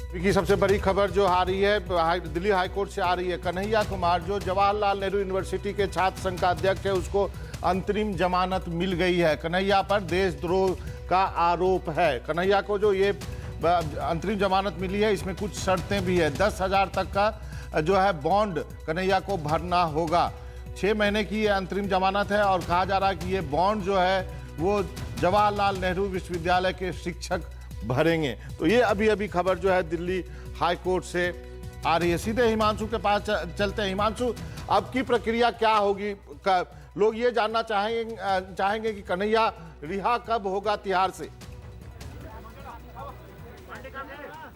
की सबसे बड़ी खबर जो आ रही है दिल्ली हाईकोर्ट से आ रही है। कन्हैया कुमार जो जवाहरलाल नेहरू यूनिवर्सिटी के छात्र संघ का अध्यक्ष है, उसको अंतरिम जमानत मिल गई है। कन्हैया पर देशद्रोह का आरोप है। कन्हैया को जो ये अंतरिम जमानत मिली है, इसमें कुछ शर्तें भी है। 10,000 तक का जो है बॉन्ड कन्हैया को भरना होगा। 6 महीने की ये अंतरिम जमानत है और कहा जा रहा है कि ये बॉन्ड जो है वो जवाहरलाल नेहरू विश्वविद्यालय के शिक्षक भरेंगे। तो ये अभी खबर जो है दिल्ली हाई कोर्ट से आ रही है। सीधे हिमांशु के पास चलते हैं। हिमांशु, अब की प्रक्रिया क्या होगी? लोग ये जानना चाहेंगे कि कन्हैया रिहा कब होगा तिहाड़ से?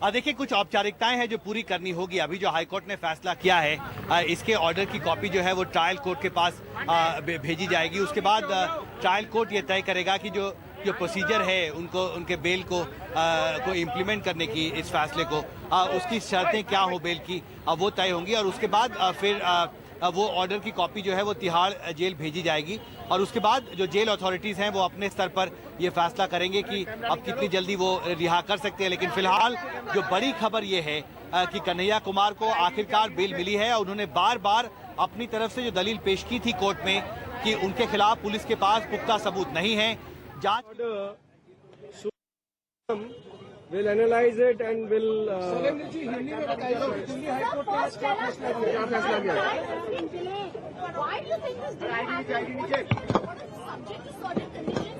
देखिए, कुछ औपचारिकताएं हैं जो पूरी करनी होगी। अभी जो हाईकोर्ट ने फैसला किया है, इसके ऑर्डर की कॉपी जो है वो ट्रायल कोर्ट के पास भेजी जाएगी। उसके बाद ट्रायल कोर्ट ये तय करेगा कि जो प्रोसीजर है उनके बेल को इम्प्लीमेंट करने की, इस फैसले को उसकी शर्तें क्या हो बेल की, वो तय होंगी। और उसके बाद फिर वो ऑर्डर की कॉपी जो है वो तिहाड़ जेल भेजी जाएगी। और उसके बाद जो जेल अथॉरिटीज़ हैं वो अपने स्तर पर ये फैसला करेंगे कि अब कितनी जल्दी वो रिहा कर सकते हैं। लेकिन फिलहाल जो बड़ी खबर ये है कि कन्हैया कुमार को आखिरकार बेल मिली है। और उन्होंने बार बार अपनी तरफ से जो दलील पेश की थी कोर्ट में कि उनके खिलाफ पुलिस के पास पुख्ता सबूत नहीं है। We'll analyze it and we'll. Hindi में बताइए, दिल्ली हाईकोर्ट ने क्या फैसला किया? Why do you think this delay happened? Subject to certain conditions.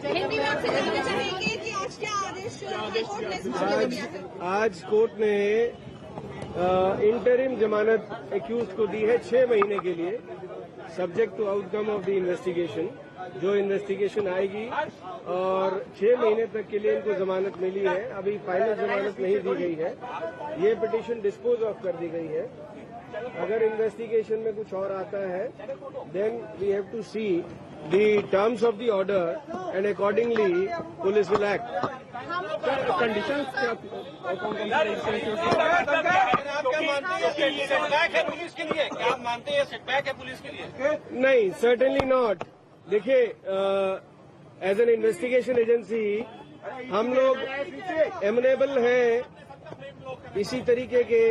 Hindi में आपसे जानना चाहेंगे कि आज क्या आदेश हाईकोर्ट ने इस मामले में दिया है? आज कोर्ट ने इंटरिम जमानत एक्यूज को दी है 6 महीने के लिए, subject to outcome of the investigation. जो इन्वेस्टिगेशन आएगी और 6 महीने तक के लिए इनको जमानत मिली है। अभी फाइनल जमानत नहीं दी गई है। ये पिटीशन डिस्पोज ऑफ कर दी गई है। अगर इन्वेस्टिगेशन में कुछ और आता है, then we have to see the terms of the order and accordingly police will act. Condition police के लिए क्या आप मानते हैं सेटबैक है पुलिस के लिए? नहीं, सर्टेनली नॉट। देखिए, एज एन इन्वेस्टिगेशन एजेंसी हम लोग एमनेबल हैं इसी तरीके के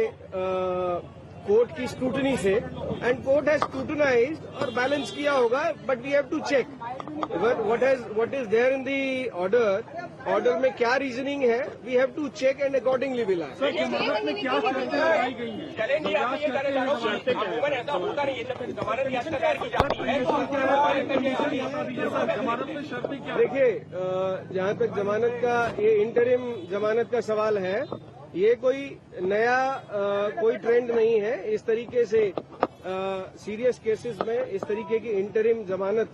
कोर्ट की स्क्रूटनी से, एंड कोर्ट हैज स्क्रूटनाइज्ड और बैलेंस किया होगा। But we have to check what is there in the order में क्या रीजनिंग है। We have to check and accordingly will act. जमानत में क्या शर्तें लगाई गई हैं? जमानत में शर्तें क्या? देखिए, जहां तक जमानत का, ये इंटरिम जमानत का सवाल है, ये कोई नया कोई ट्रेंड नहीं है। इस तरीके से सीरियस केसेस में इस तरीके की इंटरिम जमानत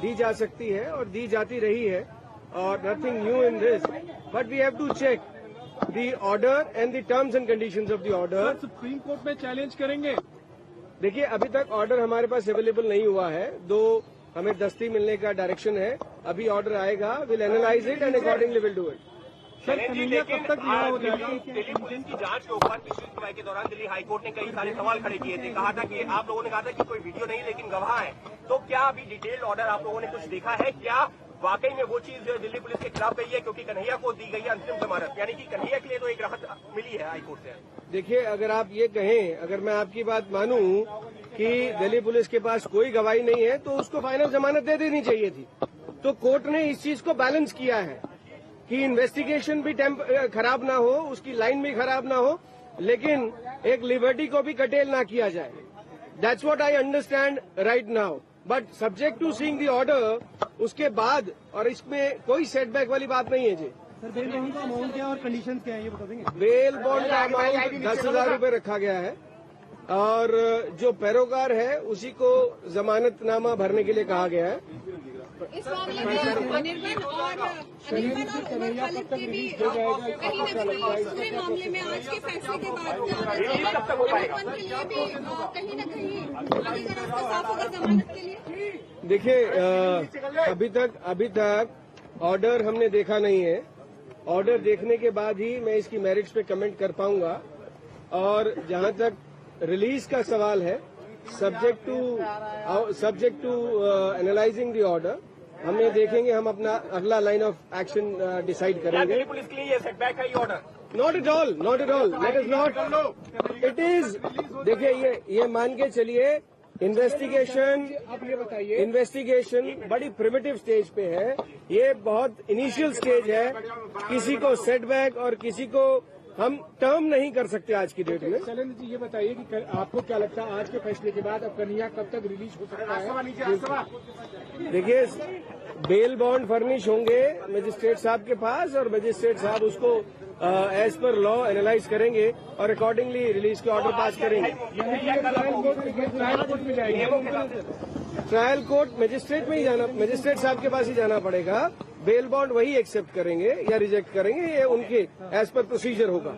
दी जा सकती है और दी जाती रही है, और nothing new in this. But we have to check the order and the terms and conditions of the order. Supreme Court में चैलेंज करेंगे? देखिए, अभी तक ऑर्डर हमारे पास अवेलेबल नहीं हुआ है, दो हमें दस्ती मिलने का डायरेक्शन है। अभी ऑर्डर आएगा, will analyse it and accordingly will do it. Sir, Kanhaiya कब तक रिहा हो जाएगा? दिल्ली पुलिस की जांच के ऊपर पिछली सुनवाई के दौरान दिल्ली हाईकोर्ट ने कई सारे सवाल खड़े किए थे। कहा था कि आप लोगों ने कहा था कि कोई वीडियो नहीं लेकिन गवाह है। तो क्या अभी डिटेल्ड ऑर्डर आप लोगों ने कुछ देखा है? क्या वाकई में वो चीज दिल्ली पुलिस के खिलाफ गई है? क्योंकि कन्हैया को दी गई अंतिम जमानत, यानी कि कन्हैया के लिए तो एक राहत मिली है हाईकोर्ट से। देखिए, अगर आप ये कहें, अगर मैं आपकी बात मानूं कि दिल्ली पुलिस के पास कोई गवाही नहीं है, तो उसको फाइनल जमानत दे देनी चाहिए थी। तो कोर्ट ने इस चीज को बैलेंस किया है कि इन्वेस्टिगेशन भी खराब ना हो, उसकी लाइन भी खराब ना हो, लेकिन एक लिबर्टी को भी कटेल ना किया जाए। That's what I understand right now. But subject to seeing the order, उसके बाद, और इसमें कोई सेटबैक वाली बात नहीं है जी। सर, बेल बॉन्ड का अमाउंट क्या और कंडीशन क्या है, ये बता देंगे? बेल बॉन्ड का अमाउंट 10,000 रुपये रखा गया है, और जो पैरोकार है उसी को जमानतनामा भरने के लिए कहा गया है। इस मामले में अनिर्बन और उमर खालिद के भी कहीं न कहीं पूरे मामले में आज के फैसले के बाद अनिर्बन के लिए भी कहीं न कहीं आगे का रास्ता साफ होगा जमानत के लिए। देखिए, अभी तक ऑर्डर हमने देखा नहीं है। ऑर्डर देखने के बाद ही मैं इसकी मेरिट्स पे कमेंट कर पाऊंगा। और जहां तक रिलीज का सवाल है, subject to analyzing the order हमें देखेंगे, हम अपना अगला लाइन ऑफ एक्शन डिसाइड क्या करेंगे। दिल्ली पुलिस के लिए ये सेटबैक है ये order? Not at all, not at all, that is not, it is, देखिए ये मान के चलिए इन्वेस्टिगेशन, अब ये बताइए, इन्वेस्टिगेशन बड़ी प्रिमिटिव स्टेज पे है, ये बहुत इनिशियल स्टेज है, किसी को सेटबैक और किसी को हम टर्म नहीं कर सकते आज की डेट में। शैलेंद्र जी ये बताइए कि आपको क्या लगता है आज के फैसले के बाद अब कन्हैया कब तक रिलीज हो सकता है? देखिए, बेल बॉन्ड फर्निश होंगे मजिस्ट्रेट साहब के पास और मजिस्ट्रेट साहब उसको एज पर लॉ एनालाइज करेंगे और अकॉर्डिंगली रिलीज के ऑर्डर पास करेंगे। ट्रायल कोर्ट मजिस्ट्रेट में ही जाना, मजिस्ट्रेट साहब के पास ही जाना पड़ेगा। बेल बॉन्ड वही एक्सेप्ट करेंगे या रिजेक्ट करेंगे, ये उनके एज पर प्रोसीजर होगा।